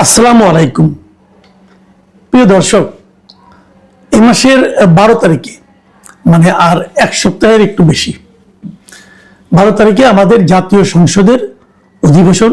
আসসালামু আলাইকুম প্রিয় দর্শক, এই মাসের 12 তারিখে মানে আর এক সপ্তাহের একটু বেশি 12 তারিখে আমাদের জাতীয় সংসদের অধিবেশন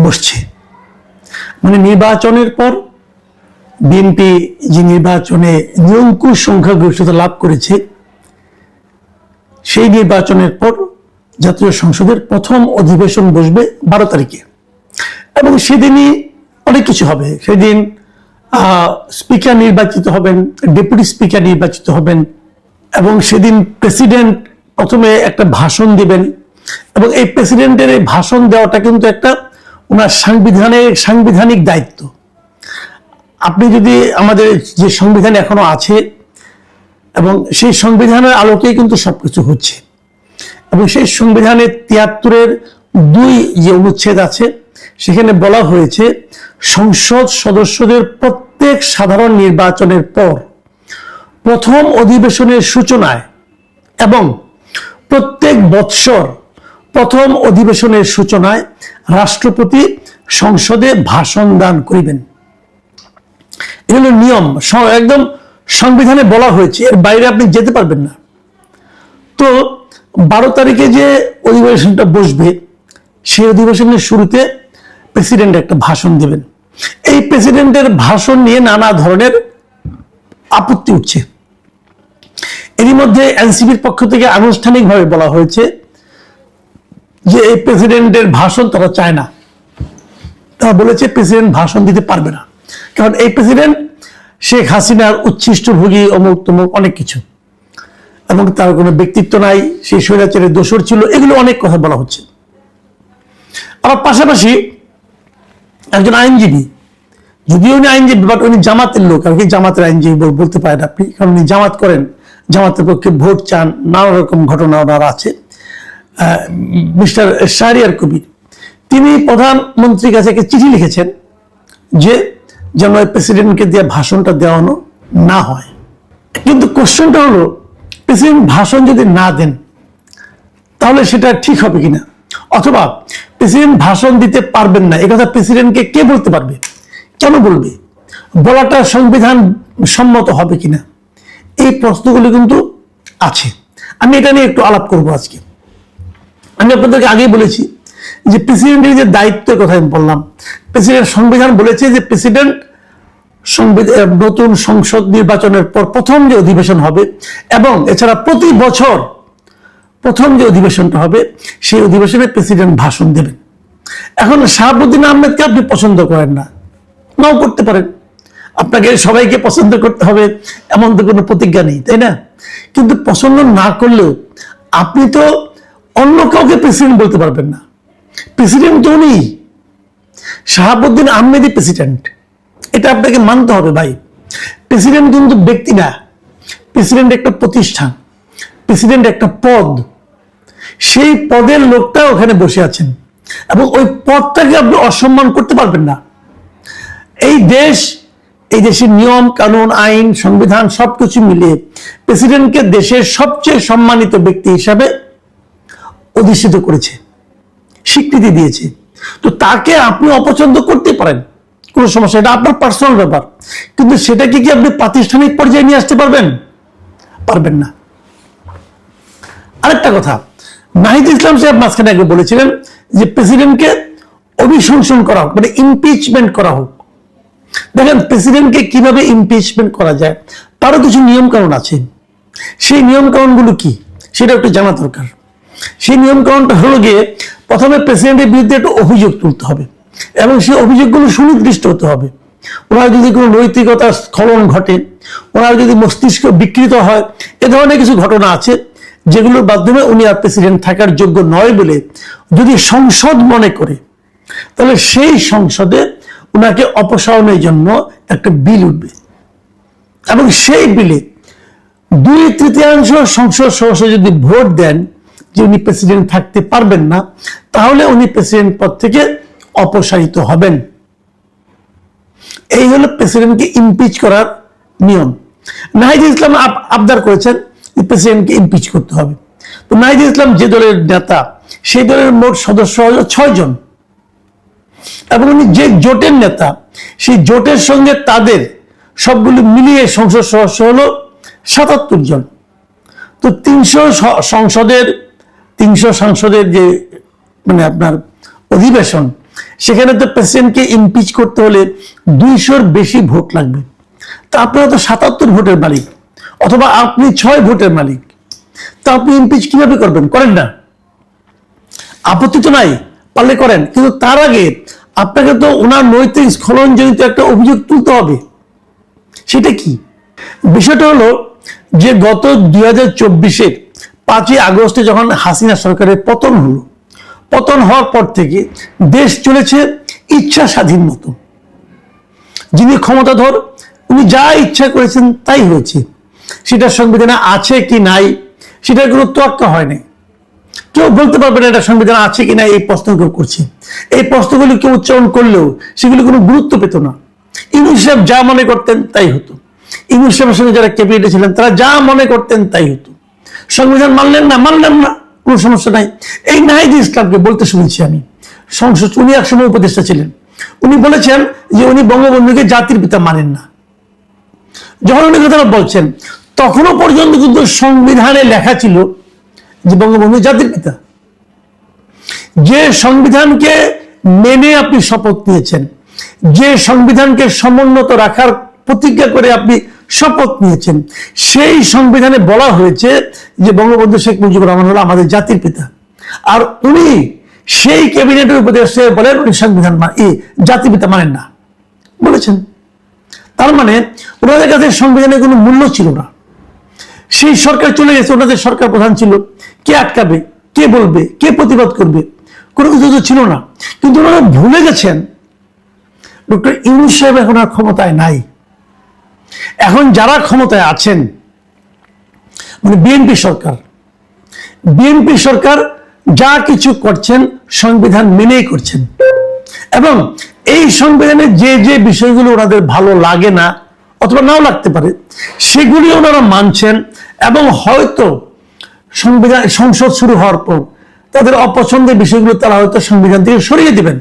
বসছে। মানে নির্বাচনের পর বিএনপি যে নির্বাচনে নিরঙ্কুশ সংখ্যাগরিষ্ঠতা লাভ করেছে, সেই নির্বাচনের পর জাতীয় সংসদের প্রথম অধিবেশন বসবে 12 তারিখে এবং সেদিনই অনেক কিছু হবে। সেদিন স্পিকার নির্বাচিত হবেন, ডেপুটি স্পিকার নির্বাচিত হবেন এবং সেদিন প্রেসিডেন্ট প্রথমে একটা ভাষণ দিবেন এবং এই প্রেসিডেন্টের এই ভাষণ দেওয়াটা কিন্তু একটা ওনার সাংবিধানিক দায়িত্ব। আপনি যদি আমাদের যে সংবিধান এখনো আছে এবং সেই সংবিধানের আলোকেই কিন্তু সবকিছু হচ্ছে এবং সেই সংবিধানের 73-এর 2 যে অনুচ্ছেদ আছে সেখানে বলা হয়েছে সংসদ সদস্যদের প্রত্যেক সাধারণ নির্বাচনের পর প্রথম অধিবেশনের সূচনায় এবং প্রত্যেক বৎসর প্রথম অধিবেশনের সূচনায় রাষ্ট্রপতি সংসদে ভাষণ দান করিবেন। এগুলো নিয়ম একদম সংবিধানে বলা হয়েছে, এর বাইরে আপনি যেতে পারবেন না। তো 12 তারিখে যে অধিবেশনটা বসবে সেই অধিবেশনের শুরুতে প্রেসিডেন্ট একটা ভাষণ দেবেন। এই প্রেসিডেন্টের ভাষণ নিয়ে নানা ধরনের আপত্তি উঠছে। এরই মধ্যে এনসিপির পক্ষ থেকে আনুষ্ঠানিকভাবে বলা হয়েছে যে এই প্রেসিডেন্টের ভাষণ তারা চায় না। তারা বলেছে প্রেসিডেন্ট ভাষণ দিতে পারবে না, কারণ এই প্রেসিডেন্ট শেখ হাসিনার উচ্ছিষ্টভোগী অমুক তমুক অনেক কিছু এবং তার কোনো ব্যক্তিত্ব নাই, সেই স্বৈরাচারের দোসর ছিল, এগুলো অনেক কথা বলা হচ্ছে। আবার পাশাপাশি একজন আইনজীবী, যদিও উনি আইনজীবী বাট উনি জামাতের লোক, আর কি জামাতের আইনজীবী বলতে পারেন আপনি, কারণ উনি জামাত করেন, জামাতের পক্ষে ভোট চান, নানা রকম ঘটনা ওনার আছে। মিস্টার শাহরিয়ার কবির তিনি প্রধানমন্ত্রীর কাছে একটা চিঠি লিখেছেন যে যেন প্রেসিডেন্টকে দিয়ে ভাষণটা দেওয়ানো না হয়। কিন্তু কোশ্চেনটা হলো, প্রেসিডেন্ট ভাষণ যদি না দেন তাহলে সেটা ঠিক হবে কিনা, অথবা প্রেসিডেন্ট ভাষণ দিতে পারবেন না একথা প্রেসিডেন্টকে কে বলতে পারবে, কেন বলবে, বলাটা সংবিধান সম্মত হবে কিনা, এই প্রশ্নগুলো কিন্তু আছে। আমি এটা নিয়ে একটু আলাপ করবো আজকে। আমি আপনাদেরকে আগেই বলেছি যে প্রেসিডেন্টের যে দায়িত্বের কথা আমি বললাম, প্রেসিডেন্ট সংবিধান বলেছে যে প্রেসিডেন্ট নতুন সংসদ নির্বাচনের পর প্রথম যে অধিবেশন হবে এবং এছাড়া প্রতি বছর প্রথম যে অধিবেশনটা হবে সেই অধিবেশনে প্রেসিডেন্ট ভাষণ দেবেন। এখন শাহাবুদ্দিন আহমেদকে আপনি পছন্দ করেন না, নাও করতে পারেন, আপনাকে সবাইকে পছন্দ করতে হবে এমন তো কোনো প্রতিজ্ঞা নেই, তাই না? কিন্তু পছন্দ না করলেও আপনি তো অন্য কাউকে প্রেসিডেন্ট বলতে পারবেন না। প্রেসিডেন্ট তো উনি, শাহাবুদ্দিন আহমেদই প্রেসিডেন্ট, এটা আপনাকে মানতে হবে ভাই। প্রেসিডেন্ট কিন্তু ব্যক্তি না, প্রেসিডেন্ট একটা প্রতিষ্ঠান, প্রেসিডেন্ট একটা পদ, সেই পদের লোকটা ওখানে বসে আছেন এবং ওই পদটাকে আপনি অসম্মান করতে পারবেন না। এই দেশের নিয়ম কানুন আইন সংবিধান সবকিছু মিলিয়ে প্রেসিডেন্টকে দেশের সবচেয়ে সম্মানিত ব্যক্তি হিসাবে অধিষ্ঠিত করেছে, স্বীকৃতি দিয়েছে। তো তাকে আপনি অপছন্দ করতে পারেন, কোনো সমস্যা, এটা আপনার পার্সোনাল ব্যাপার, কিন্তু সেটাকে কি আপনি প্রাতিষ্ঠানিক পর্যায়ে নিয়ে আসতে পারবেন? পারবেন না। আরেকটা কথা, নাহিদ ইসলাম সাহেব মাঝখানে আগে বলেছিলেন যে প্রেসিডেন্টকে অভিশংসন করা হোক, মানে ইমপিচমেন্ট করা হোক। দেখেন প্রেসিডেন্টকে কিভাবে ইমপিচমেন্ট করা যায় তারও কিছু নিয়ম কানুন আছে। সেই নিয়ম কানুনগুলো কি সেটা একটু জানা দরকার। সেই নিয়ম কানুনটা হলো গিয়ে, প্রথমে প্রেসিডেন্টের বিরুদ্ধে একটা অভিযোগ তুলতে হবে এবং সেই অভিযোগগুলো সুনির্দিষ্ট হতে হবে। ওনার যদি কোনো নৈতিকতার স্খলন ঘটে, ওনার যদি মস্তিষ্ক বিকৃত হয়, এ ধরনের কিছু ঘটনা আছে যেগুলোর মাধ্যমে উনি আর প্রেসিডেন্ট থাকার যোগ্য নয় বলে যদি সংসদ মনে করে, তাহলে সেই সংসদে ওনাকে অপসারণের জন্য একটা বিল উঠবে এবং সেই বিলে 2/3 সংসদ সদস্য যদি ভোট দেন যে উনি প্রেসিডেন্ট থাকতে পারবেন না, তাহলে উনি প্রেসিডেন্ট পদ থেকে অপসারিত হবেন। এই হলো প্রেসিডেন্টকে ইমপিচ করার নিয়ম। নাহিদ ইসলাম আবদার করেছেন প্রেসিডেন্টকে ইমপিচ করতে হবে। তো নাহিদ ইসলাম যে দলের নেতা, সেই দলের মোট সদস্য হলো 6 জন। এবং উনি যে জোটের নেতা, সেই জোটের সঙ্গে তাদের সবগুলো মিলিয়ে সংসদ সদস্য হলো 77 জন। তো 300 সংসদের যে মানে আপনার অধিবেশন, সেখানে তো প্রেসিডেন্টকে ইমপিচ করতে হলে 200-র বেশি ভোট লাগবে। তা আপনারা তো 77 ভোটের মালিক, অথবা আপনি 6 ভোটের মালিক, তা আপনি ইমপিচ কিভাবে করবেন? করেন না, আপত্তি তো নাই, পারলে করেন, কিন্তু তার আগে আপনাকে তো ওনার নৈতিক স্খলনজনিত একটা অভিযোগ তুলতে হবে। সেটা কি? বিষয়টা হলো যে গত 2024-এর 5ই আগস্টে যখন হাসিনা সরকারের পতন হলো, পতন হওয়ার পর থেকে দেশ চলেছে ইচ্ছা স্বাধীন মতো। যিনি ক্ষমতাধর উনি যা ইচ্ছা করেছেন তাই হয়েছে। সেটা সংবিধানে আছে কি নাই সেটার কোনো তোয়াক্কা হয় নাই। কেউ বলতে পারবে না এটা সংবিধান আছে কিনা, এই প্রশ্ন কেউ করছে। এই প্রশ্নগুলি কেউ উচ্চারণ করলেও সেগুলি কোনো গুরুত্ব পেত না। ইউনূস সাহেব যা মনে করতেন তাই হতো। ইউনূস সাহেবের সঙ্গে যারা ক্যাবিনেটে ছিলেন তারা যা মনে করতেন তাই হতো। সংবিধান মানলেন না, কোনো সমস্যা নাই। এই নাহিদ ইসলামকে বলতে শুনেছি আমি, সংসদ, উনি একসময় উপদেষ্টা ছিলেন, উনি বলেছেন যে উনি বঙ্গবন্ধুকে জাতির পিতা মানেন না। যখন উনি কথাটা বলছেন তখনও পর্যন্ত কিন্তু সংবিধানে লেখা ছিল যে বঙ্গবন্ধু জাতির পিতা। যে সংবিধানকে মেনে আপনি শপথ নিয়েছেন, যে সংবিধানকে সমুন্নত রাখার প্রতিজ্ঞা করে আপনি শপথ নিয়েছেন, সেই সংবিধানে বলা হয়েছে যে বঙ্গবন্ধু শেখ মুজিবুর রহমান হলো আমাদের জাতির পিতা। আর উনি সেই ক্যাবিনেটের উপদেষ্টা বলেন উনি সংবিধান জাতির পিতা মানেন না বলেছেন। তার মানে ওনাদের কাছে সংবিধানের কোনো মূল্য ছিল না। সেই সরকার চলে গেছে, ওনাদের সরকার প্রধান ছিল, কে আটকাবে, কে বলবে, কে প্রতিবাদ করবে, কোনো কিছু তো ছিল না। কিন্তু ওনারা ভুলে গেছেন ডক্টর ইউনূস সাহেব এখন আর ক্ষমতায় নাই। এখন যারা ক্ষমতায় আছেন মানে বিএনপি সরকার যা কিছু করছেন সংবিধান মেনেই করছেন। এবং এই সংবিধানে যে যে বিষয়গুলো ওনাদের ভালো লাগে না অথবা নাও লাগতে পারে সেগুলি ওনারা মানছেন, এবং হয়তো সংসদ শুরু হওয়ার পর তাদের অপছন্দের বিষয়গুলো তারা হয়তো সংবিধান থেকে সরিয়ে দিবেন।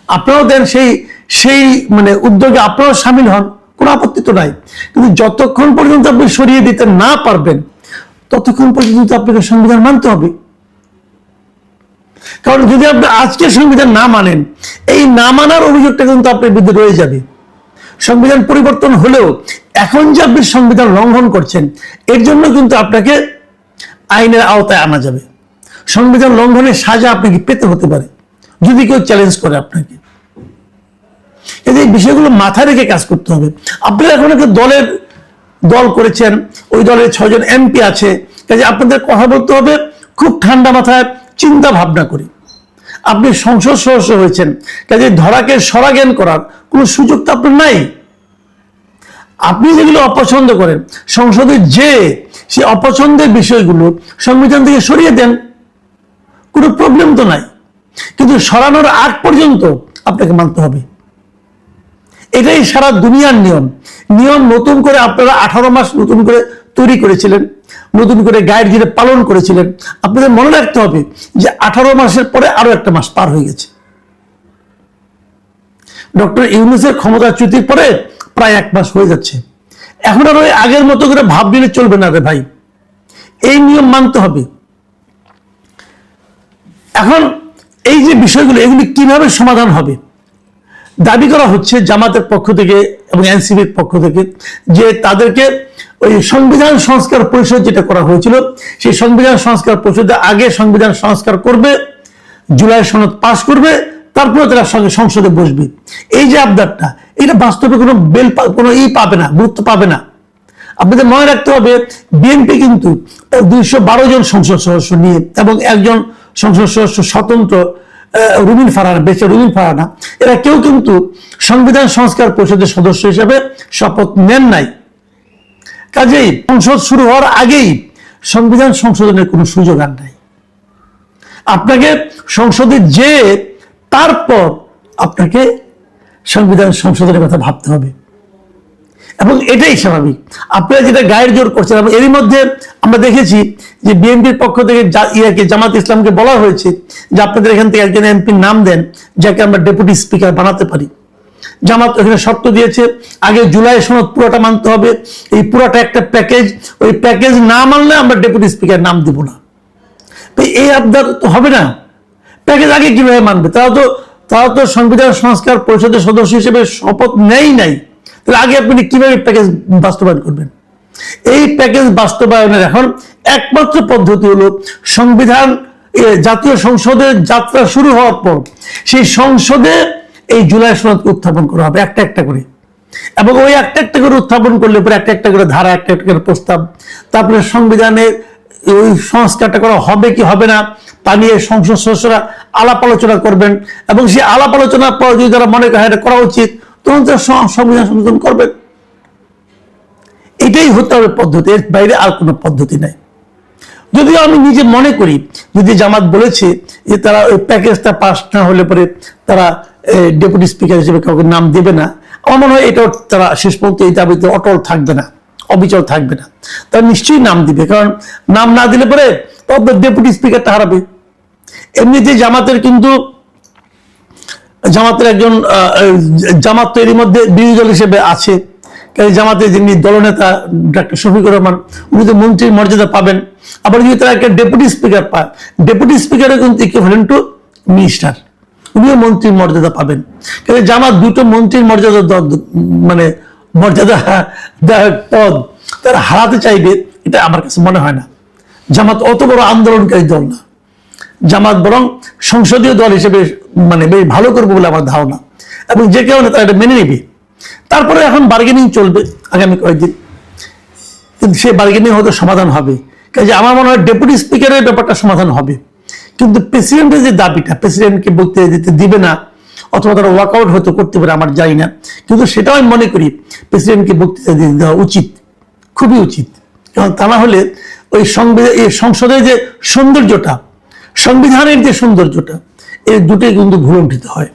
আপনারাও দেন সেই মানে উদ্যোগে আপনারাও সামিল হন, কোনো আপত্তি তো নাই। কিন্তু যতক্ষণ পর্যন্ত আপনি সরিয়ে দিতে না পারবেন ততক্ষণ পর্যন্ত আপনাকে সংবিধান মানতে হবে। কারণ যদি আপনি আজকে সংবিধান না মানেন, এই না মানার অভিযোগটা কিন্তু আপনার বিরুদ্ধে রয়ে যাবে। সংবিধান পরিবর্তন হলেও এখন যে আপনি সংবিধান লঙ্ঘন করছেন এর জন্য কিন্তু আপনাকে আইনের আওতায় আনা যাবে। সংবিধান লঙ্ঘনের সাজা আপনাকে পেতে হতে পারে যদি কেউ চ্যালেঞ্জ করে আপনাকে। এই বিষয়গুলো মাথায় রেখে কাজ করতে হবে। আপনারা এখন একটা দল করেছেন, ওই দলের 6 জন এমপি আছে, কাজে আপনাদের কথা বলতে হবে খুব ঠান্ডা মাথায় চিন্তা ভাবনা করি। আপনি সংসদ সদস্য হয়েছেন, কাজে ধরাকে সরাজ্ঞান করার কোনো সুযোগ তো আপনার নাই। আপনি যেগুলো অপছন্দ করেন সংসদে যে সে অপছন্দের বিষয়গুলো সংবিধান থেকে সরিয়ে দেন, কোনো প্রবলেম তো নাই। কিন্তু সরানোর আগ পর্যন্ত আপনাকে মানতে হবে। এটাই সারা দুনিয়ার নিয়ম। নতুন করে আপনারা 18 মাস নতুন করে তৈরি করেছিলেন, নতুন করে গাইড যেটা পালন করেছিলেন। আপনাদের মনে রাখতে হবে যে 18 মাসের পরে আরো একটা মাস পার হয়ে গেছে। ডক্টর ইউনূসের ক্ষমতাচ্যুতির পরে প্রায় 1 মাস হয়ে যাচ্ছে। এখন আর ওই আগের মতো করে ভাব দিলে চলবে না রে ভাই, এই নিয়ম মানতে হবে। এখন এই যে বিষয়গুলো এগুলি কিভাবে সমাধান হবে দাবি করা হচ্ছে জামাতের পক্ষ থেকে এবং এনসিপির পক্ষ থেকে, যে তাদেরকে ওই সংবিধান সংস্কার পরিষদ যেটা করা হয়েছিল সেই সংবিধান সংস্কার পরিষদে আগে সংবিধান সংস্কার করবে, জুলাই সনদ পাশ করবে, তারপরে তারা সংসদে বসবে। এই যে আবদারটা, এটা বাস্তবে কোনো পাবে না, গুরুত্ব পাবে না। আপনাদের মনে রাখতে হবে বিএনপি কিন্তু 212 জন সংসদ সদস্য নিয়ে এবং একজন সংসদ সদস্য স্বতন্ত্র রুমিন ফারহানা, এরা কেউ কিন্তু সংবিধান সংস্কার পরিষদের সদস্য হিসেবে শপথ নেন নাই। কাজেই সংসদ শুরু হওয়ার আগেই সংবিধান সংশোধনের কোনো সুযোগ আর নাই। আপনাকে সংসদে যে তারপর আপনাকে সংবিধান সংশোধনের কথা ভাবতে হবে। এবং এটাই স্বাভাবিক। আপনারা যেটা গায়ের জোর করছেন, এবং এরই মধ্যে আমরা দেখেছি যে বিএনপির পক্ষ থেকে জামাত ইসলামকে বলা হয়েছে যে আপনাদের এখান থেকে একজন এমপির নাম দেন যাকে আমরা ডেপুটি স্পিকার বানাতে পারি। জামাত এখানে শর্ত দিয়েছে, আগে জুলাই সনদ পুরোটা মানতে হবে, এই পুরোটা একটা প্যাকেজ, ওই প্যাকেজ না মানলে আমরা ডেপুটি স্পিকার নাম দিব না। এই আবদার তো হবে না, প্যাকেজ আগে কিভাবে মানবে? তারা তো সংবিধান সংস্কার পরিষদের সদস্য হিসেবে শপথ নেই নাই, তাহলে আগে আপনি কিভাবে প্যাকেজ বাস্তবায়ন করবেন? এই প্যাকেজ বাস্তবায়নের এখন একমাত্র পদ্ধতি হলো সংবিধান জাতীয় সংসদের যাত্রা শুরু হওয়ার পর সেই সংসদে এই জুলাই সনদকে উত্থাপন করা হবে একটা একটা করে, এবং ওই একটা একটা করে উত্থাপন করলে পরে একটা একটা করে ধারা, একটা একটা করে প্রস্তাব, তারপরে সংবিধানের ওই সংস্কারটা করা হবে কি হবে না তা নিয়ে সংসদ সদস্যরা আলাপ আলোচনা করবেন, এবং সেই আলাপ আলোচনার পর যদি তারা মনে করে এটা করা উচিত তখন তারা সংবিধান সংশোধন করবেন। এটাই হতে হবে পদ্ধতি, এর বাইরে আর কোনো পদ্ধতি নাই। যদিও আমি নিজে মনে করি যদি জামাত বলেছে যে তারা ওই প্যাকেজটা পাস না হলে পরে তারা ডেপুটি স্পিকার হিসেবে কাউকে নাম দেবে না, আমার মনে হয় এটাও তারা শেষ পর্যন্ত এই দাবিতে অটল থাকবে না, অবিচল থাকবে না, তারা নিশ্চয়ই নাম দিবে। কারণ নাম না দিলে পরে ডেপুটি স্পিকারটা হারাবে। এমনিতে জামাতের কিন্তু একজন জামাত তো এর মধ্যে বিরোধী দল হিসেবে আছে, জামাতের যিনি দলনেতা ডক্টর শফিকুর রহমান, উনি তো মন্ত্রীর মর্যাদা পাবেন। আবার যদি তারা একটা ডেপুটি স্পিকার পায়, ডেপুটি স্পিকারও কিন্তু ইকুইভ্যালেন্ট টু মিনিস্টার, উনিও মন্ত্রীর মর্যাদা পাবেন। কারণ জামাত দুটো মন্ত্রীর মর্যাদা পদ তারা হারাতে চাইবে, এটা আমার কাছে মনে হয় না। জামাত অত বড় আন্দোলনকারী দল না, জামাত বরং সংসদীয় দল হিসেবে বেশ ভালো করবে বলে আমার ধারণা, এবং যে কেউ তারা এটা মেনে নেবে। তারপরে এখন বার্গেনিং চলবে আগামী কয়েকদিন, কিন্তু সেই বার্গেনিং হয়তো সমাধান হবে। কাজে আমার মনে হয় ডেপুটি স্পিকারের ব্যাপারটা সমাধান হবে, কিন্তু প্রেসিডেন্টের যে দাবিটা, প্রেসিডেন্টকে বলতে দিতে দিবে না, অথবা তারা ওয়াকআউট হয়তো করতে পারে, আমার জানি না, কিন্তু সেটাও আমি মনে করি প্রেসিডেন্টকে বক্তৃতা দিতে দেওয়া উচিত, খুবই উচিত। কারণ তা না হলে ওই সংসদের যে সৌন্দর্যটা, সংবিধানের যে সৌন্দর্যটা, এই দুটোই কিন্তু ভুলণ্ঠিত হয়।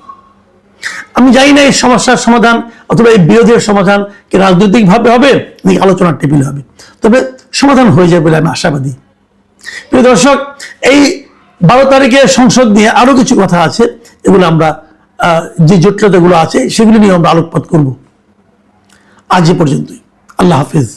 আমি জানি না এই সমস্যার সমাধান অথবা এই বিরোধের সমাধান কি রাজনৈতিক ভাবে হবে নাকি আলোচনার টেবিল হবে, তবে সমাধান হয়ে যাবে বলে আমি আশাবাদী। প্রিয় দর্শক, এই 12 তারিখে সংসদ নিয়ে আরো কিছু কথা আছে, এগুলো আমরা যে জটিলতাগুলো আছে সেগুলো নিয়ে আমরা আলোকপাত করব। আজ এ পর্যন্তই, আল্লাহ হাফেজ।